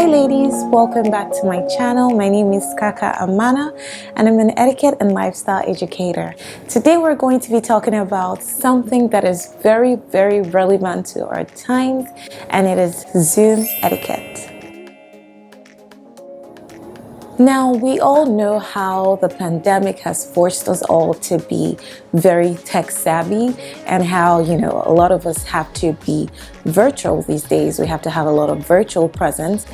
ladies, welcome back to my channel. My name is Kaka Amana and I'm an etiquette and lifestyle educator. Today we're going to be talking about something that is very relevant to our times, and it is Zoom etiquette. Now, we all know how the pandemic has forced us all to be very tech savvy, and how, a lot of us have to be virtual these days. We have to have a lot of virtual presence,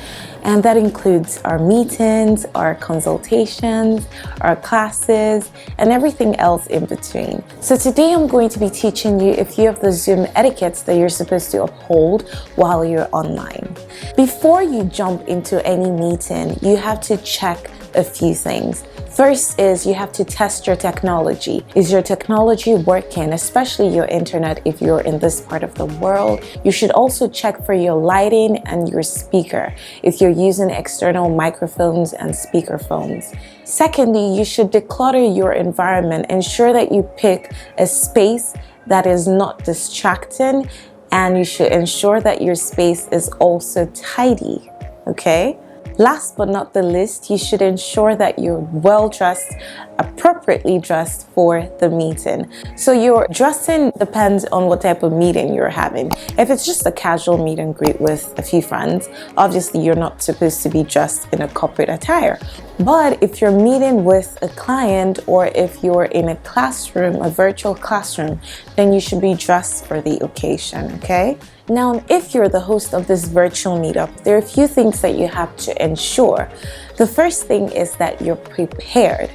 and that includes our meetings, our consultations, our classes, and everything else in between. So today I'm going to be teaching you a few of the Zoom etiquettes that you're supposed to uphold while you're online. Before you jump into any meeting, you have to check a few things. First is you have to test your technology. Is your technology working, especially your internet if you're in this part of the world? You should also check for your lighting and your speaker if you're using external microphones and speakerphones. Secondly, you should declutter your environment. Ensure that you pick a space that is not distracting, and you should ensure that your space is also tidy, okay? Last but not the least, you should ensure that you're well dressed, appropriately dressed for the meeting. So your dressing depends on what type of meeting you're having. If it's just a casual meet and greet with a few friends, obviously you're not supposed to be dressed in a corporate attire. But if you're meeting with a client, or if you're in a classroom, a virtual classroom, then you should be dressed for the occasion, okay? Now, if you're the host of this virtual meetup, there are a few things that you have to ensure. The first thing is that you're prepared.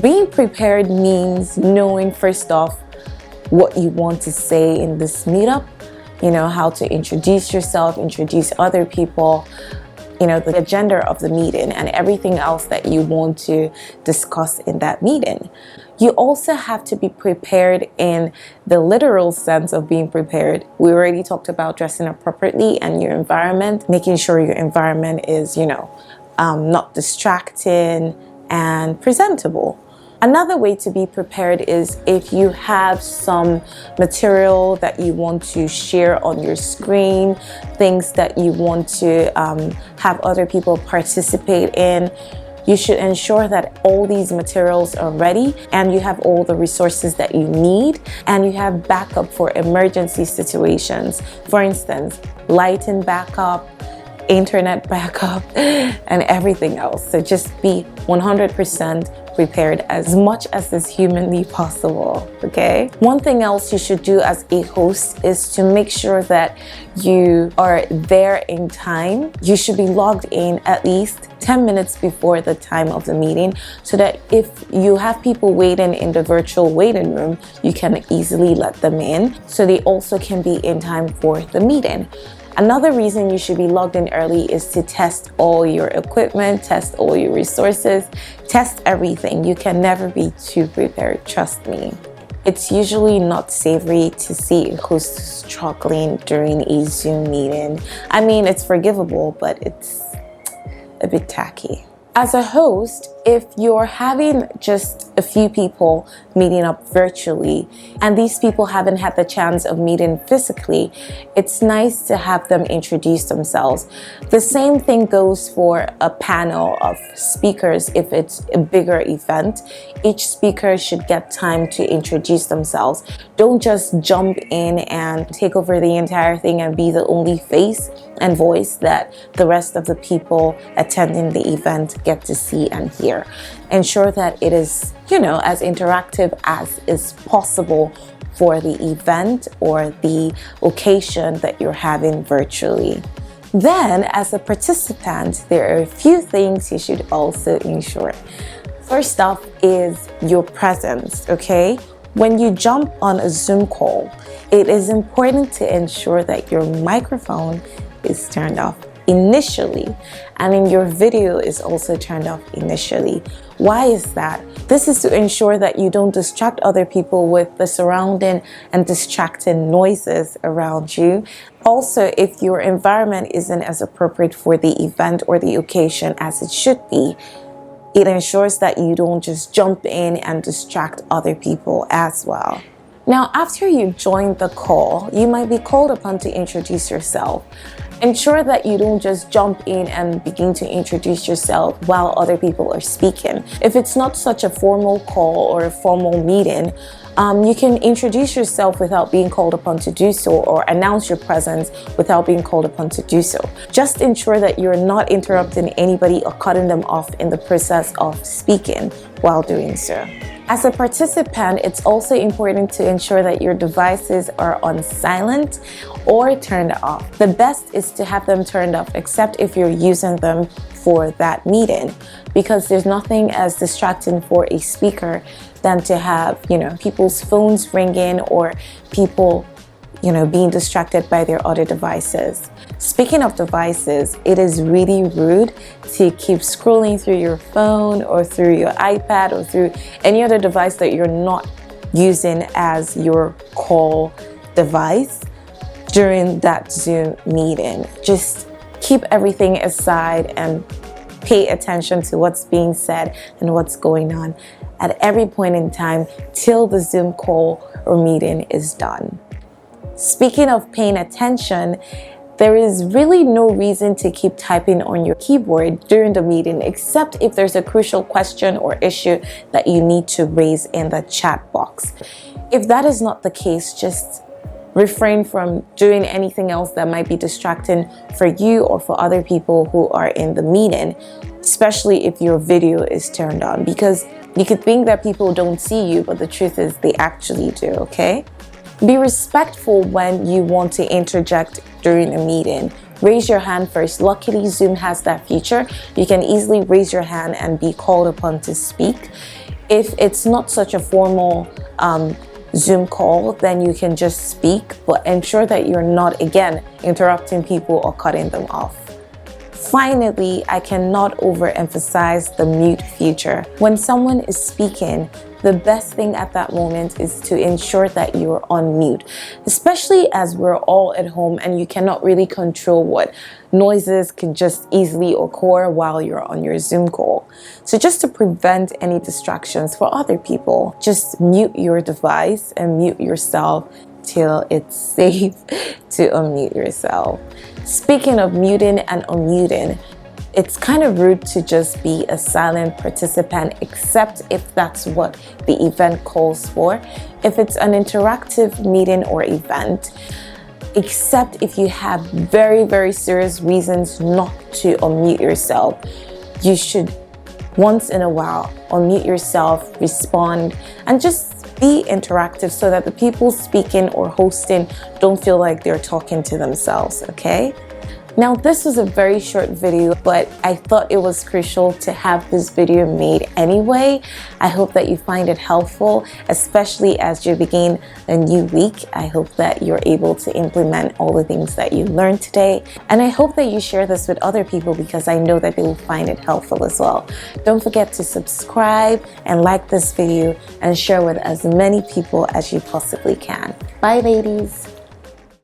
Being prepared means knowing, first off, what you want to say in this meetup, how to introduce yourself, introduce other people, the agenda of the meeting, and everything else that you want to discuss in that meeting. You also have to be prepared in the literal sense of being prepared. We already talked about dressing appropriately and your environment, making sure your environment is, not distracting and presentable. Another way to be prepared is if you have some material that you want to share on your screen, things that you want to have other people participate in. You should ensure that all these materials are ready and you have all the resources that you need, and you have backup for emergency situations. For instance, lighting backup, internet backup, and everything else. So just be 100% prepared as much as is humanly possible, okay? One thing else you should do as a host is to make sure that you are there in time. You should be logged in at least 10 minutes before the time of the meeting, so that if you have people waiting in the virtual waiting room, you can easily let them in, so they also can be in time for the meeting. Another reason you should be logged in early is to test all your equipment, test all your resources, test everything. You can never be too prepared, trust me. It's usually not savory to see a host struggling during a Zoom meeting. I mean, it's forgivable, but it's a bit tacky. As a host, if you're having just a few people meeting up virtually, and these people haven't had the chance of meeting physically, it's nice to have them introduce themselves. The same thing goes for a panel of speakers. If it's a bigger event, each speaker should get time to introduce themselves. Don't just jump in and take over the entire thing and be the only face and voice that the rest of the people attending the event get to see and hear. Ensure that it is, as interactive as is possible for the event or the occasion that you're having virtually. Then, as a participant, there are a few things you should also ensure. First off is your presence, okay? When you jump on a Zoom call, it is important to ensure that your microphone is turned off initially, and in your video is also turned off initially. Why is that? This is to ensure that you don't distract other people with the surrounding and distracting noises around you. Also, if your environment isn't as appropriate for the event or the occasion as it should be, it ensures that you don't just jump in and distract other people as well. Now, after you join the call, you might be called upon to introduce yourself. Ensure that you don't just jump in and begin to introduce yourself while other people are speaking. If it's not such a formal call or a formal meeting, you can introduce yourself without being called upon to do so, or announce your presence without being called upon to do so. Just ensure that you're not interrupting anybody or cutting them off in the process of speaking while doing so. As a participant, it's also important to ensure that your devices are on silent or turned off. The best is to have them turned off, except if you're using them for that meeting, because there's nothing as distracting for a speaker than to have, people's phones ringing or people, being distracted by their other devices. Speaking of devices, it is really rude to keep scrolling through your phone or through your iPad or through any other device that you're not using as your call device during that Zoom meeting. Just keep everything aside and pay attention to what's being said and what's going on at every point in time till the Zoom call or meeting is done. Speaking of paying attention, there is really no reason to keep typing on your keyboard during the meeting, except if there's a crucial question or issue that you need to raise in the chat box. If that is not the case, just refrain from doing anything else that might be distracting for you or for other people who are in the meeting, especially if your video is turned on, because you could think that people don't see you, but the truth is they actually do, okay? Be respectful when you want to interject during a meeting. Raise your hand first. Luckily, Zoom has that feature. You can easily raise your hand and be called upon to speak. If it's not such a formal Zoom call, then you can just speak, but ensure that you're not, again, interrupting people or cutting them off. Finally, I cannot overemphasize the mute feature. When someone is speaking, the best thing at that moment is to ensure that you're on mute, especially as we're all at home and you cannot really control what noises can just easily occur while you're on your Zoom call. So just to prevent any distractions for other people, just mute your device and mute yourself till it's safe to unmute yourself. Speaking of muting and unmuting, it's kind of rude to just be a silent participant, except if that's what the event calls for. If it's an interactive meeting or event, except if you have very, very serious reasons not to unmute yourself, you should once in a while unmute yourself, respond, and just be interactive so that the people speaking or hosting don't feel like they're talking to themselves, okay? Now, this was a very short video, but I thought it was crucial to have this video made anyway. I hope that you find it helpful, especially as you begin a new week. I hope that you're able to implement all the things that you learned today. And I hope that you share this with other people, because I know that they will find it helpful as well. Don't forget to subscribe and like this video and share with as many people as you possibly can. Bye, ladies.